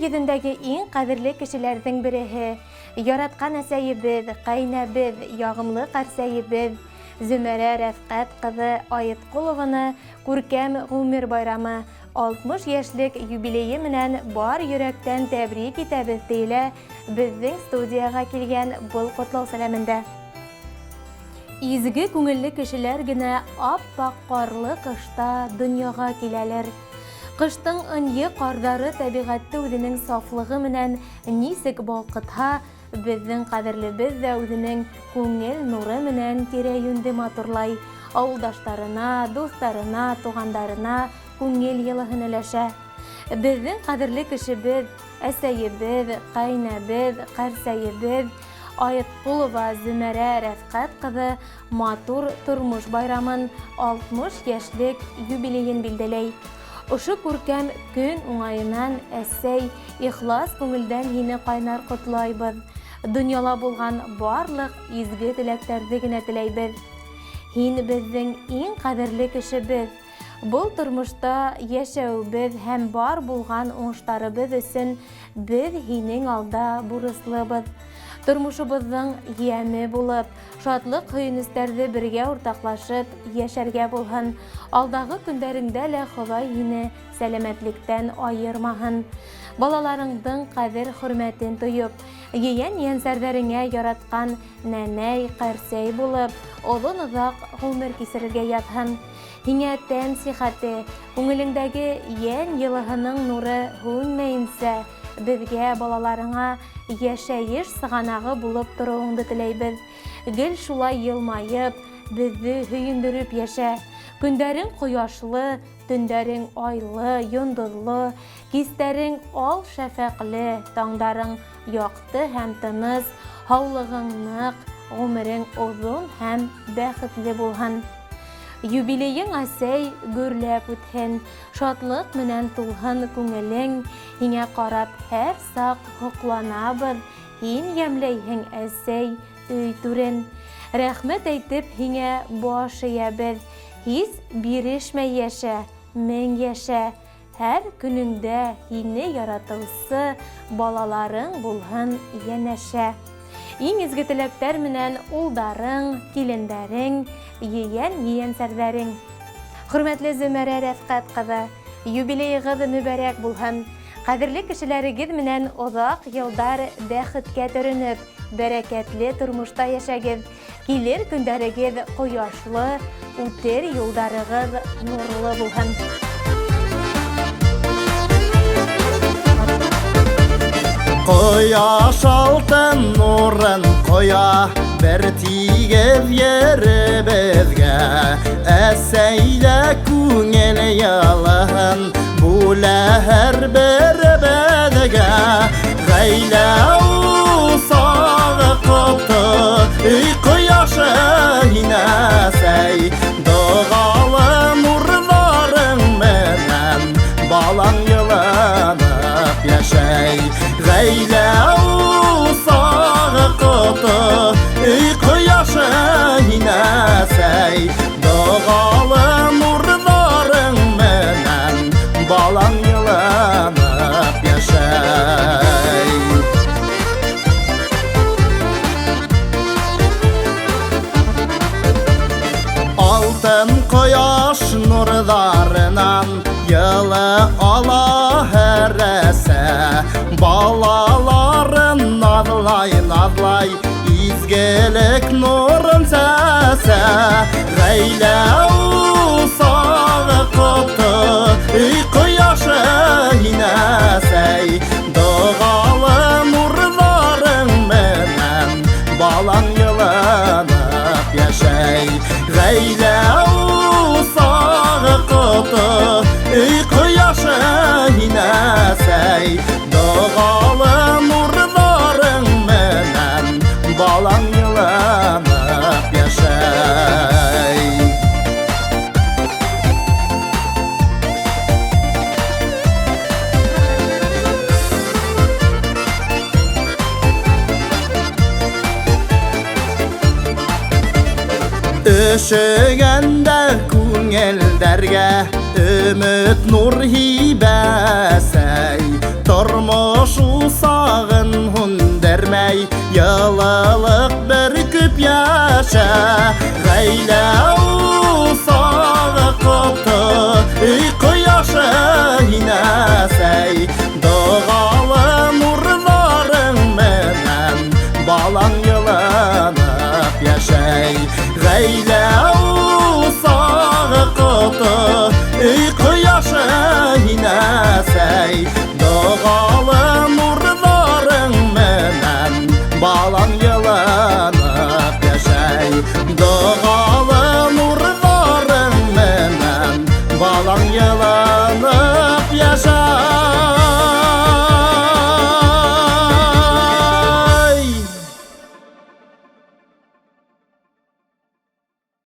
йөзендәге иң кадерле кешеләрдән береһе, яраткан әсәебез, кайнабыз, ягымлы кәрсәебез Зөмәрә Рәфкать кызы Аеткулованы күркәм гомер байрамы 60 яшьлек юбилее менән бар йөрәктән тәбрик итәбез диелә безнең студияга килгән был котлау сәламендә. Изге күңелле кешеләр генә ап-ак карлы кышта дөньяга киләләр. Кыштың ынйы кардары табигатьтә үзенең сафлыгы менән нисек балкытса, безнең кадерлебез дә үзенең күңел нуры менән тирә-юньде матурлай, авылдашларына, дусларына, тугандарына күңел йылыһын өләшә. Безнең кадерле кешебез, әсәебез, кайнабыз, кәрсәебез Аеткулова Зөмәрә Рәфкать кызы матур тормыш байрамын 60 яшьлек юбилеен билдәләй. Ошо күркәм көн уңайынан әсәй, ихлас күңелдән һине кайнар котлайбыз. Дөньяла булган барлык изге теләктәрне генә теләйбез. Һин безнең иң кадерле кешебез. Бұл тормышта яшәүбез һәм бар булган уңыштарыбыз өчен без һинең алда бурыслыбыз. Тормышыбызның яме булып, шатлык көйнесләрне бергә уртаклашып яшәргә булһын. Алдагы көндәреңдә лә Ходай һине сәламәтлектән айырмаһын. Балаларыңдың кадер-хөрмәтен тоеп, yeğen-yeğensәрдәреңә яраткан нәнәй, кәрсәй булып, озын-озак гомер кисерергә ятһын. Һиңә тән сихәте, күңелеңдәге ян йылыһының нуры һүнмәенсә, безгә балаларыңа яшәеш сыганагы булып торуыңды теләйбез. Гел шулай йылмаеп, безне һөендереп яшә. Көндәрең кояшлы, төндәрең айлы, йондызлы, кистәрең ал шәфәкле, таңдарың якты һәм тыныс, һаулыгың нык, гомерең озын һәм бәхетле булһын. Юбилеең әсәй гөрләп үтһен, шатлык менән тулһын күңелең, һиңә карап һәр сак хокланабыз, һин ямләйһең әсәй өй түрен. Рәхмәт әйтеп һиңә баш иябез, һис бирешмәй яшә, мең яшә. Һәр көнеңдә һине яратылсы балаларың булһын янәшә. Иң изге теләктәр менән улдарың, килендәрең, yeğen-yeğensәрдәрең. Хөрмәтле Зөмәрә Рәфкать кызы, юбилеегыз мөбарәк булһын. Кадерле кешеләрегез менән озак елдар бәхеткә төренеп, бәрәкәтле тормышта яшәгез. Килер көндәрегез кояшлы, үтер юлдарыгыз нурлы булһын. Кояш алтын нурын коя, бер тигез йөребезгә. Әсәйлә күңел ялыһын бүлә һәрберебезгә. Гаилә усагы коты, өй кояшы һине әсәй. Догалы нурларың менән балаң йылынып яшәй. Гаилә усагы коты, өй кояшы һине әсәй. Догалы нурларың менән балаң йылынып яшәй. Алтын кояш нурдарынан йылы ала һәр әсә. Балаларын наҙлай, изгелек нурын сәсә. Гаилә усагы коты, өй кояшы һине әсәй. Догалы нурларың менән балаң йылынып яшәй. Гаилә усагы коты, өй кояшы һине әсәй. Догалы нурларың менән балаң йылынып яшәй. Өшөгәндә күңелдәргә өмет нур һибәсәй. Тормыш усағын хүндермей, Йылылық бір күп яша. Ғайлә усағы құты, Үй құяшы инәсәй. Дұғалы нұрларың менен, Балаң йылынып яшәй. Ғайлә усағы құты, Үй құяшы инәсәй. Дұғалы нұрларың менен, Балаң